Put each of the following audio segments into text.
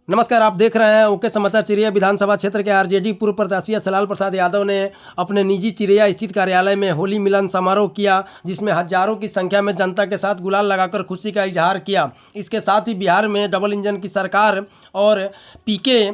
नमस्कार, आप देख रहे हैं ओके समाचार। चिरैया विधानसभा क्षेत्र के आरजेडी पूर्व प्रत्याशी सलाल प्रसाद यादव ने अपने निजी चिरैया स्थित कार्यालय में होली मिलन समारोह किया, जिसमें हजारों की संख्या में जनता के साथ गुलाल लगाकर खुशी का इजहार किया। इसके साथ ही बिहार में डबल इंजन की सरकार और पीके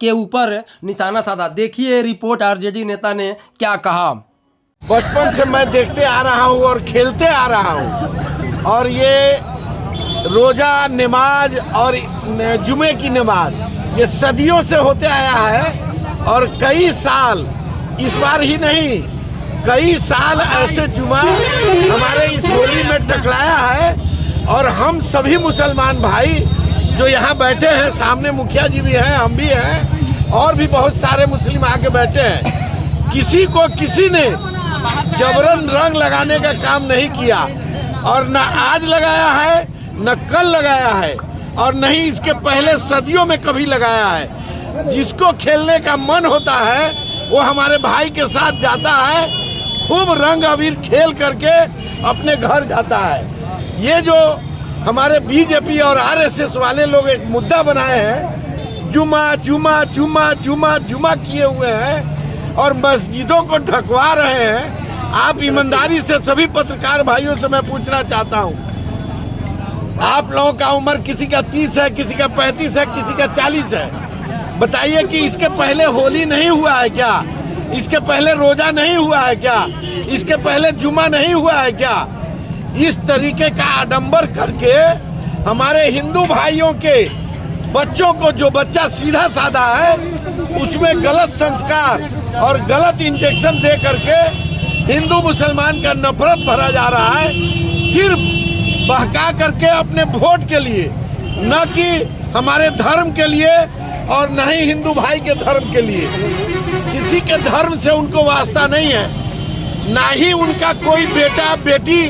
के ऊपर निशाना साधा। देखिए रिपोर्ट, आरजेडी नेता ने क्या कहा। बचपन से मैं देखते आ रहा हूँ और खेलते आ रहा हूँ, और ये रोजा, नमाज और जुमे की नमाज ये सदियों से होते आया है। और कई साल, इस बार ही नहीं, कई साल ऐसे जुमा हमारे इस होली में टकराया है। और हम सभी मुसलमान भाई जो यहाँ बैठे हैं, सामने मुखिया जी भी हैं, हम भी हैं, और भी बहुत सारे मुस्लिम आके बैठे हैं, किसी को किसी ने जबरन रंग लगाने का काम नहीं किया, और न आज लगाया है, न कल लगाया है, और नहीं इसके पहले सदियों में कभी लगाया है। जिसको खेलने का मन होता है वो हमारे भाई के साथ जाता है, खूब रंग अबीर खेल करके अपने घर जाता है। ये जो हमारे बीजेपी और आरएसएस वाले लोग एक मुद्दा बनाए हैं, जुमा जुमा जुमा जुमा जुमा किए हुए हैं और मस्जिदों को ढकवा रहे हैं। आप ईमानदारी से सभी पत्रकार भाइयों से मैं पूछना चाहता हूँ, आप लोगों का उम्र किसी का 30 है, किसी का 35 है, किसी का 40 है। बताइए कि इसके पहले होली नहीं हुआ है क्या? इसके पहले रोजा नहीं हुआ है क्या? इसके पहले जुमा नहीं हुआ है क्या? इस तरीके का आडंबर करके हमारे हिंदू भाइयों के बच्चों को, जो बच्चा सीधा साधा है, उसमें गलत संस्कार और गलत इंजेक्शन दे करके हिंदू मुसलमान का नफरत भरा जा रहा है, सिर्फ बहका करके अपने वोट के लिए, न कि हमारे धर्म के लिए और न ही हिंदू भाई के धर्म के लिए। किसी के धर्म से उनको वास्ता नहीं है, ना ही उनका कोई बेटा बेटी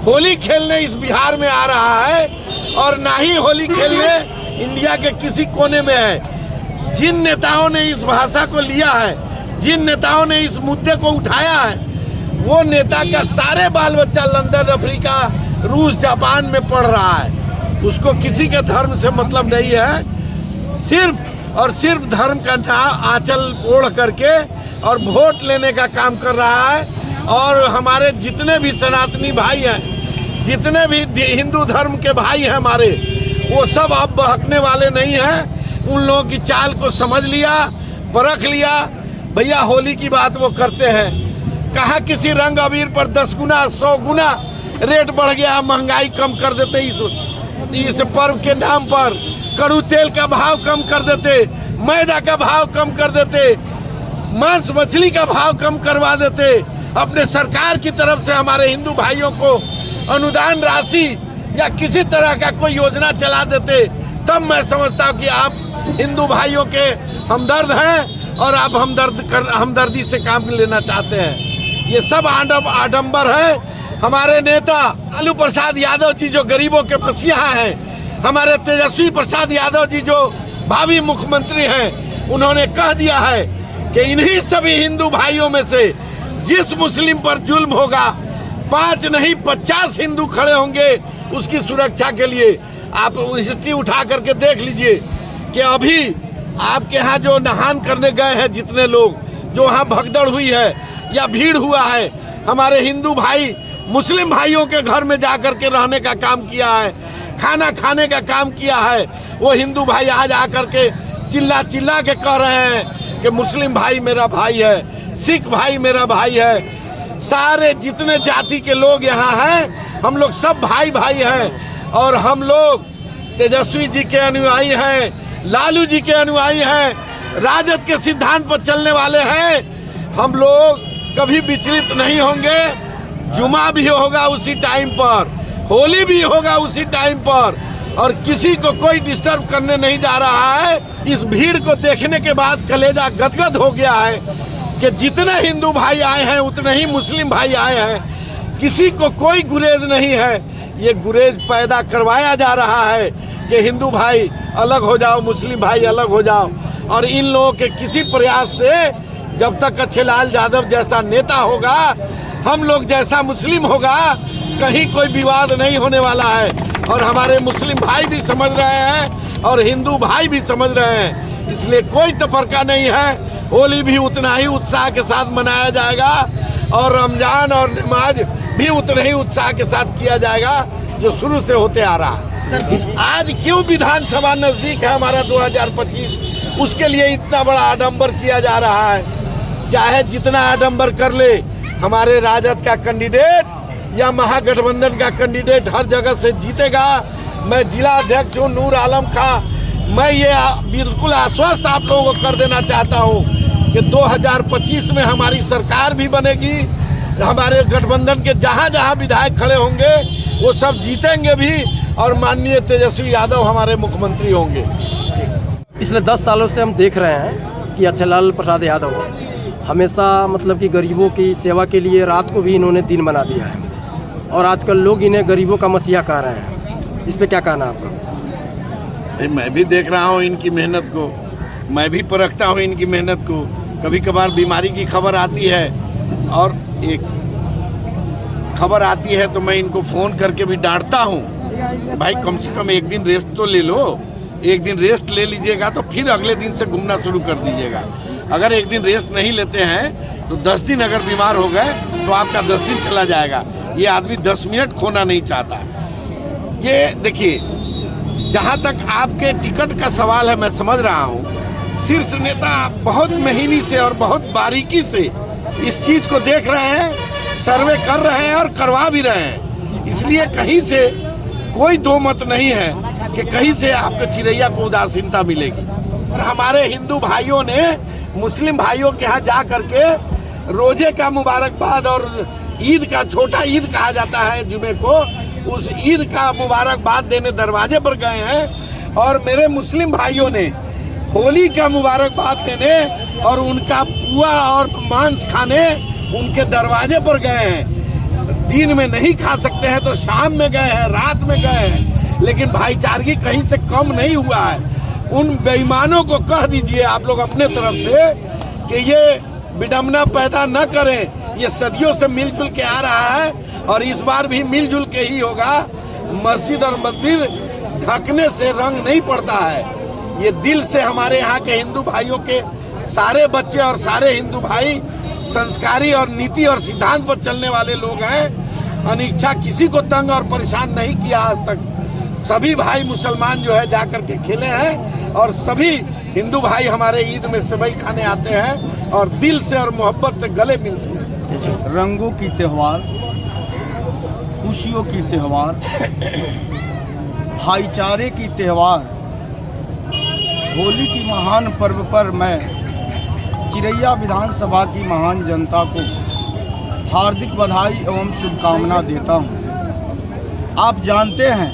होली खेलने इस बिहार में आ रहा है, और ना ही होली खेलने इंडिया के किसी कोने में है। जिन नेताओं ने इस भाषा को लिया है, जिन नेताओं ने इस मुद्दे को उठाया है, वो नेता का सारे बाल बच्चा लंदन, अफ्रीका, रूस, जापान में पढ़ रहा है। उसको किसी के धर्म से मतलब नहीं है, सिर्फ और सिर्फ धर्म का आंचल ओढ़ करके और वोट लेने का काम कर रहा है। और हमारे जितने भी सनातनी भाई हैं, जितने भी हिंदू धर्म के भाई हैं हमारे, वो सब अब बहकने वाले नहीं हैं। उन लोगों की चाल को समझ लिया, परख लिया। भैया होली की बात वो करते हैं, कहा किसी रंग अबीर पर 10 गुना 100 गुना रेट बढ़ गया, महंगाई कम कर देते इस पर्व के नाम पर, कड़ू तेल का भाव कम कर देते, मैदा का भाव कम कर देते, मांस मछली का भाव कम करवा देते, अपने सरकार की तरफ से हमारे हिंदू भाइयों को अनुदान राशि या किसी तरह का कोई योजना चला देते, तब मैं समझता हूँ कि आप हिंदू भाइयों के हमदर्द हैं और आप हमदर्दी से काम लेना चाहते हैं। ये सब आडंबर है। हमारे नेता लालू प्रसाद यादव जी जो गरीबों के मसीहा हैं, हमारे तेजस्वी प्रसाद यादव जी जो भावी मुख्यमंत्री हैं, उन्होंने कह दिया है कि इन्हीं सभी हिंदू भाइयों में से जिस मुस्लिम पर जुल्म होगा, 5 नहीं 50 हिंदू खड़े होंगे उसकी सुरक्षा के लिए। आप हिस्ट्री उठा करके देख लीजिए कि अभी आपके यहाँ जो नहान करने गए हैं, जितने लोग जो वहाँ भगदड़ हुई है या भीड़ हुआ है, हमारे हिंदू भाई मुस्लिम भाइयों के घर में जाकर के रहने का काम किया है, खाना खाने का काम किया है। वो हिंदू भाई आज आकर के चिल्ला चिल्ला के कह रहे हैं कि मुस्लिम भाई मेरा भाई है, सिख भाई मेरा भाई है। सारे जितने जाति के लोग यहाँ हैं, हम लोग सब भाई भाई हैं, और हम लोग तेजस्वी जी के अनुयायी हैं, लालू जी के अनुयायी हैं, राजद के सिद्धांत पर चलने वाले हैं। हम लोग कभी विचलित नहीं होंगे। जुमा भी होगा उसी टाइम पर, होली भी होगा उसी टाइम पर, और किसी को कोई डिस्टर्ब करने नहीं जा रहा है। इस भीड़ को देखने के बाद कलेजा गदगद हो गया है कि जितने हिंदू भाई आए हैं उतने ही मुस्लिम भाई आए हैं। किसी को कोई गुरेज नहीं है। ये गुरेज पैदा करवाया जा रहा है कि हिंदू भाई अलग हो जाओ, मुस्लिम भाई अलग हो जाओ। और इन लोगों के किसी प्रयास से जब तक अच्छेलाल यादव जैसा नेता होगा, हम लोग जैसा मुस्लिम होगा, कहीं कोई विवाद नहीं होने वाला है। और हमारे मुस्लिम भाई भी समझ रहे हैं और हिंदू भाई भी समझ रहे हैं, इसलिए कोई तफरका नहीं है। होली भी उतना ही उत्साह के साथ मनाया जाएगा और रमजान और नमाज भी उतने ही उत्साह के साथ किया जाएगा जो शुरू से होते आ रहा है। आज क्यों विधानसभा नजदीक है हमारा 2025, उसके लिए इतना बड़ा आडंबर किया जा रहा है। चाहे जितना आडंबर कर ले, हमारे राजद का कैंडिडेट या महागठबंधन का कैंडिडेट हर जगह से जीतेगा। मैं जिला अध्यक्ष हूँ नूर आलम का, मैं ये बिल्कुल आश्वस्त आप लोगों को कर देना चाहता हूँ कि 2025 में हमारी सरकार भी बनेगी। हमारे गठबंधन के जहाँ जहाँ विधायक खड़े होंगे वो सब जीतेंगे भी और माननीय तेजस्वी यादव हमारे मुख्यमंत्री होंगे। पिछले 10 सालों से हम देख रहे हैं कि अच्छे लाल प्रसाद यादव हमेशा मतलब कि गरीबों की सेवा के लिए रात को भी इन्होंने दिन बना दिया है और आजकल लोग इन्हें गरीबों का मसीहा कह रहे हैं। इस पे क्या कहना आपका? मैं भी देख रहा हूँ इनकी मेहनत को, मैं भी परखता हूँ इनकी मेहनत को। कभी कभार बीमारी की खबर आती है और एक खबर आती है तो मैं इनको फ़ोन करके भी डांटता हूँ, भाई कम से कम एक दिन रेस्ट तो ले लो। एक दिन रेस्ट ले लीजिएगा तो फिर अगले दिन से घूमना शुरू कर दीजिएगा। अगर एक दिन रेस्ट नहीं लेते हैं तो 10 दिन अगर बीमार हो गए तो आपका 10 दिन चला जाएगा। ये आदमी 10 मिनट खोना नहीं चाहता। ये देखिए, जहाँ तक आपके टिकट का सवाल है, मैं समझ रहा हूँ शीर्ष नेता बहुत महीनी से और बहुत बारीकी से इस चीज़ को देख रहे हैं, सर्वे कर रहे हैं और करवा भी रहे हैं। इसलिए कहीं से कोई दो मत नहीं है कि कहीं से आपको चिरैया को उदासीनता मिलेगी। और हमारे हिंदू भाइयों ने मुस्लिम भाइयों के यहाँ जा करके रोजे का मुबारकबाद और ईद का, छोटा ईद कहा जाता है जुमे को, उस ईद का मुबारकबाद देने दरवाजे पर गए हैं। और मेरे मुस्लिम भाइयों ने होली का मुबारकबाद देने और उनका पुआ और मांस खाने उनके दरवाजे पर गए हैं। दिन में नहीं खा सकते हैं तो शाम में गए हैं, रात में गए हैं, लेकिन भाईचारगी कहीं से कम नहीं हुआ है। उन बेईमानों को कह दीजिए आप लोग अपने तरफ से कि ये विडंबना पैदा न करें। ये सदियों से मिलजुल के आ रहा है और इस बार भी मिलजुल के ही होगा। मस्जिद और मंदिर ढकने से रंग नहीं पड़ता है। ये दिल से हमारे यहाँ के हिंदू भाइयों के सारे बच्चे और सारे हिंदू भाई संस्कारी और नीति और सिद्धांत पर चलने वाले लोग हैं। अनिच्छा किसी को तंग और परेशान नहीं किया आज तक। सभी भाई मुसलमान जो है जाकर के खेले हैं और सभी हिंदू भाई हमारे ईद में सेवई खाने आते हैं और दिल से और मोहब्बत से गले मिलते हैं। रंगों की त्योहार, खुशियों की त्योहार, भाईचारे की त्योहार, होली की महान पर्व पर मैं चिरैया विधानसभा की महान जनता को हार्दिक बधाई एवं शुभकामना देता हूं। आप जानते हैं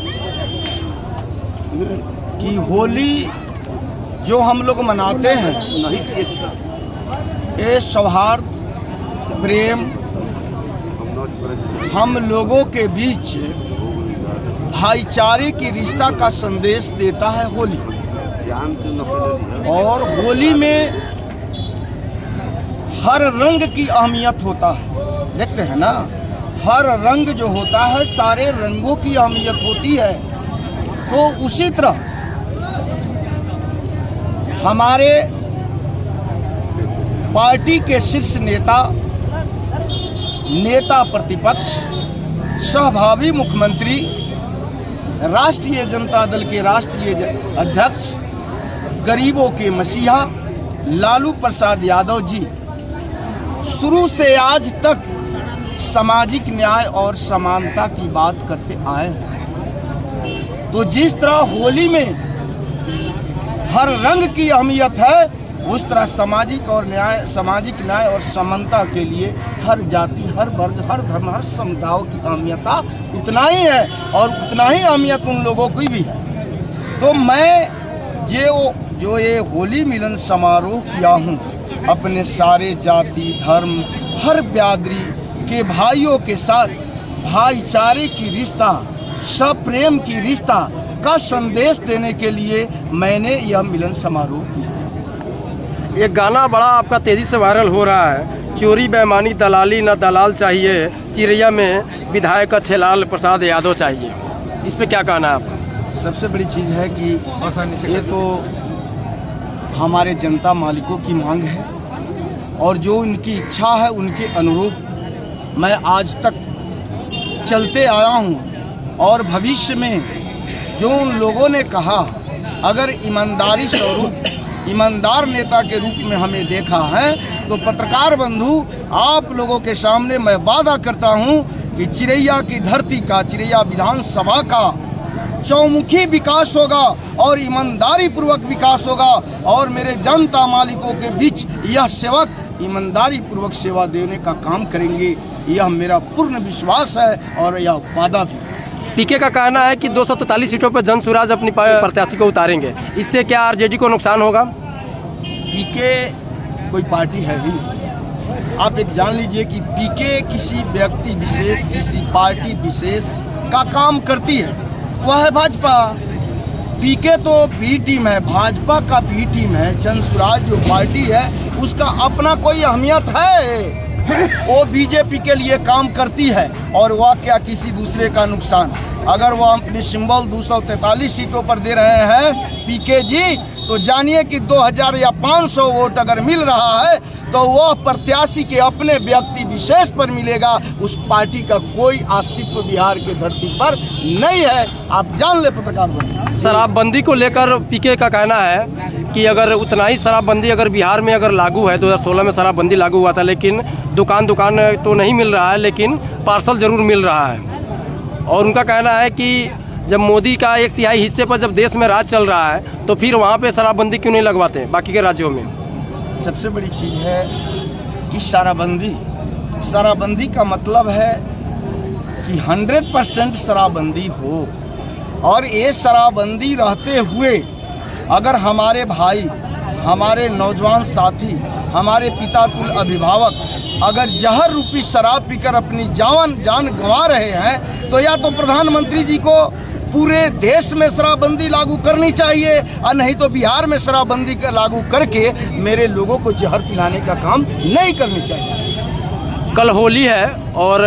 कि होली जो हम लोग मनाते हैं, ये सौहार्द, प्रेम, हम लोगों के बीच भाईचारे की रिश्ता का संदेश देता है होली। और होली में हर रंग की अहमियत होता है। देखते हैं ना, हर रंग जो होता है सारे रंगों की अहमियत होती है। तो उसी तरह हमारे पार्टी के शीर्ष नेता प्रतिपक्ष, सहभावी मुख्यमंत्री, राष्ट्रीय जनता दल के राष्ट्रीय अध्यक्ष, गरीबों के मसीहा लालू प्रसाद यादव जी शुरू से आज तक सामाजिक न्याय और समानता की बात करते आए हैं। तो जिस तरह होली में हर रंग की अहमियत है, उस तरह सामाजिक न्याय और समानता के लिए हर जाति, हर वर्ग, हर धर्म, हर समुदायों की अहमियता उतना ही है और उतना ही अहमियत उन लोगों की भी है। तो मैं जो ये होली मिलन समारोह किया हूँ, अपने सारे जाति, धर्म, हर बिरादरी के भाइयों के साथ भाईचारे की रिश्ता, सप्रेम की रिश्ता का संदेश देने के लिए मैंने यह मिलन समारोह किया। एक गाना बड़ा आपका तेजी से वायरल हो रहा है, चोरी बेईमानी दलाली न दलाल चाहिए, चिरैया में विधायक अच्छे लाल प्रसाद यादव चाहिए। इस पे क्या कहना है आपका? सबसे बड़ी चीज़ है कि ये तो हमारे जनता मालिकों की मांग है और जो उनकी इच्छा है उनके अनुरूप मैं आज तक चलते आया हूँ। और भविष्य में जो उन लोगों ने कहा, अगर ईमानदारी स्वरूप ईमानदार नेता के रूप में हमें देखा है तो पत्रकार बंधु आप लोगों के सामने मैं वादा करता हूँ कि चिरैया की धरती का, चिरैया विधानसभा का चौमुखी विकास होगा और ईमानदारी पूर्वक विकास होगा और मेरे जनता मालिकों के बीच यह सेवक ईमानदारी पूर्वक सेवा देने का काम करेंगे, यह मेरा पूर्ण विश्वास है और यह वादा भी। पीके का कहना है कि 243 सीटों पर जन स्वराज अपनी प्रत्याशी को उतारेंगे, इससे क्या आरजेडी को नुकसान होगा? पीके कोई पार्टी है ही नहीं। आप एक जान लीजिए कि पीके किसी व्यक्ति विशेष, किसी पार्टी विशेष का काम करती है, वह है भाजपा। पीके तो बी टीम है, भाजपा का बी टीम है। जन स्वराज जो पार्टी है उसका अपना कोई अहमियत है, वो बीजेपी के लिए काम करती है और वह क्या किसी दूसरे का नुकसान। अगर वह अपने सिंबल 243 सीटों पर दे रहे हैं पीके जी, तो जानिए कि 2000 या 500 वोट अगर मिल रहा है तो वह प्रत्याशी के अपने व्यक्ति विशेष पर मिलेगा, उस पार्टी का कोई अस्तित्व बिहार के धरती पर नहीं है। आप जान ले पत्रकार बंधु। शराबबंदी को लेकर पीके का कहना है कि अगर उतना ही शराबबंदी अगर बिहार में अगर लागू है, 2016 में शराबबंदी लागू हुआ था, लेकिन दुकान तो नहीं मिल रहा है, लेकिन पार्सल ज़रूर मिल रहा है। और उनका कहना है कि जब मोदी का 1/3 हिस्से पर जब देश में राज चल रहा है तो फिर वहाँ पे शराबबंदी क्यों नहीं लगवाते बाकी के राज्यों में? सबसे बड़ी चीज़ है कि शराबबंदी का मतलब है कि 100% शराबबंदी हो। और ये शराबबंदी रहते हुए अगर हमारे भाई, हमारे नौजवान साथी, हमारे पिता तुल अभिभावक अगर जहर रूपी शराब पीकर अपनी जान गंवा रहे हैं तो या तो प्रधानमंत्री जी को पूरे देश में शराबबंदी लागू करनी चाहिए और नहीं तो बिहार में शराबबंदी लागू करके मेरे लोगों को जहर पिलाने का काम नहीं करनी चाहिए। कल होली है और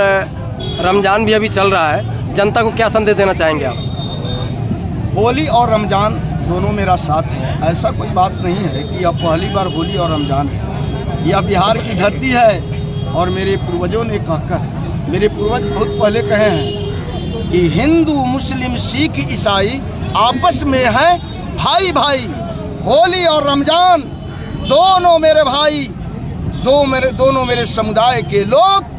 रमज़ान भी अभी चल रहा है, जनता को क्या संदेश देना चाहेंगे आप? होली और रमज़ान दोनों मेरा साथ है, ऐसा कोई बात नहीं है कि अब पहली बार होली और रमज़ान है। यह बिहार की धरती है और मेरे पूर्वजों ने कहकर, मेरे पूर्वज बहुत पहले कहे हैं कि हिंदू मुस्लिम सिख ईसाई आपस में है भाई भाई। होली और रमज़ान दोनों मेरे भाई, दोनों मेरे समुदाय के लोग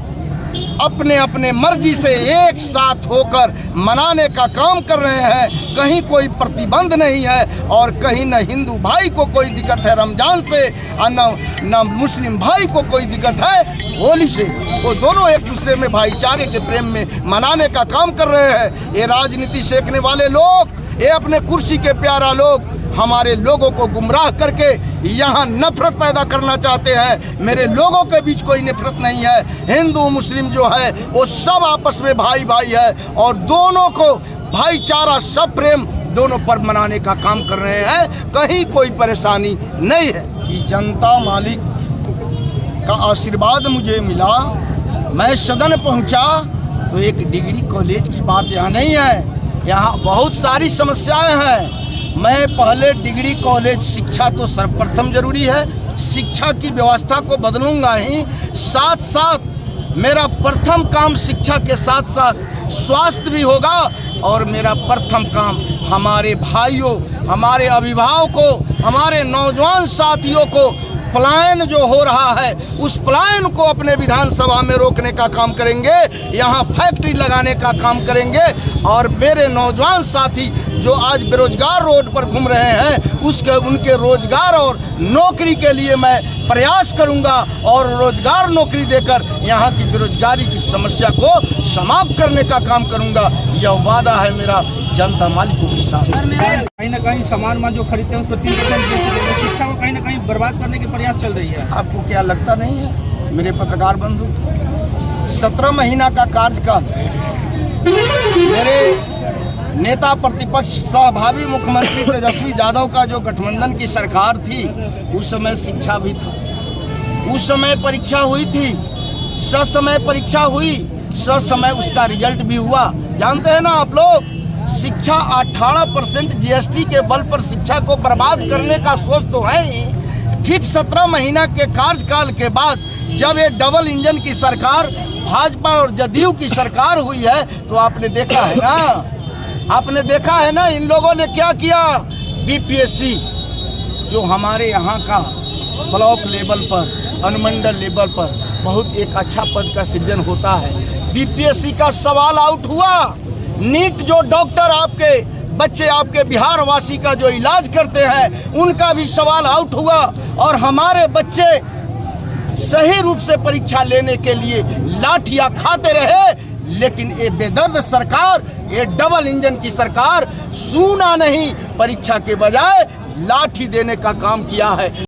अपने अपने मर्जी से एक साथ होकर मनाने का काम कर रहे हैं। कहीं कोई प्रतिबंध नहीं है और कहीं न हिंदू भाई को कोई दिक्कत है रमज़ान से और न मुस्लिम भाई को कोई दिक्कत है होली से। वो दोनों एक दूसरे में भाईचारे के प्रेम में मनाने का काम कर रहे हैं। ये राजनीति सेकने वाले लोग, ये अपने कुर्सी के प्यारा लोग हमारे लोगों को गुमराह करके यहाँ नफरत पैदा करना चाहते हैं। मेरे लोगों के बीच कोई नफरत नहीं है। हिंदू मुस्लिम जो है वो सब आपस में भाई भाई है और दोनों को भाईचारा, सब प्रेम दोनों पर्व मनाने का काम कर रहे हैं। कहीं कोई परेशानी नहीं है कि जनता मालिक का आशीर्वाद मुझे मिला, मैं सदन पहुंचा तो एक डिग्री कॉलेज की बात यहाँ नहीं है, यहाँ बहुत सारी समस्याएं हैं। मैं पहले डिग्री कॉलेज, शिक्षा तो सर्वप्रथम जरूरी है, शिक्षा की व्यवस्था को बदलूंगा ही, साथ साथ मेरा प्रथम काम शिक्षा के साथ साथ स्वास्थ्य भी होगा और मेरा प्रथम काम हमारे भाइयों, हमारे अभिभावकों, हमारे नौजवान साथियों को पलायन जो हो रहा है उस पलायन को अपने विधानसभा में रोकने का काम करेंगे, यहाँ फैक्ट्री लगाने का काम करेंगे और मेरे नौजवान साथी जो आज बेरोजगार रोड पर घूम रहे हैं उनके रोजगार और नौकरी के लिए मैं प्रयास करूंगा और रोजगार नौकरी देकर यहाँ की बेरोजगारी की समस्या को समाप्त करने का काम करूंगा। यह वादा है मेरा जनता मालिकों के साथ। कहीं ना कहीं सामान जो खरीदते हैं उस पर 3% शिक्षा को कहीं ना कहीं बर्बाद करने की प्रयास चल रही है। आपको क्या लगता नहीं है मेरे पत्रकार बंधु, 17 महीना का कार्यकाल मेरे नेता प्रतिपक्ष सहभावी मुख्यमंत्री तेजस्वी यादव का जो गठबंधन की सरकार थी उस समय शिक्षा भी था, उस समय परीक्षा हुई थी, ससमय परीक्षा हुई, ससमय उसका रिजल्ट भी हुआ। जानते हैं ना आप लोग शिक्षा 18% जीएसटी के बल पर शिक्षा को बर्बाद करने का सोच तो है ही। ठीक 17 महीना के कार्यकाल के बाद जब ये डबल इंजन की सरकार भाजपा और जदयू की सरकार हुई है तो आपने देखा है ना इन लोगों ने क्या किया। बीपीएससी जो हमारे यहाँ का ब्लॉक लेवल पर, अनुमंडल लेवल पर बहुत एक अच्छा पद का सृजन होता है, बीपीएससी का सवाल आउट हुआ। नीट जो डॉक्टर आपके बच्चे आपके बिहार वासी का जो इलाज करते हैं उनका भी सवाल आउट हुआ और हमारे बच्चे सही रूप से परीक्षा लेने के लिए लाठियां खाते रहे। लेकिन ये बेदर्द सरकार, ये डबल इंजन की सरकार सुना नहीं, परीक्षा के बजाय लाठी देने का काम किया है।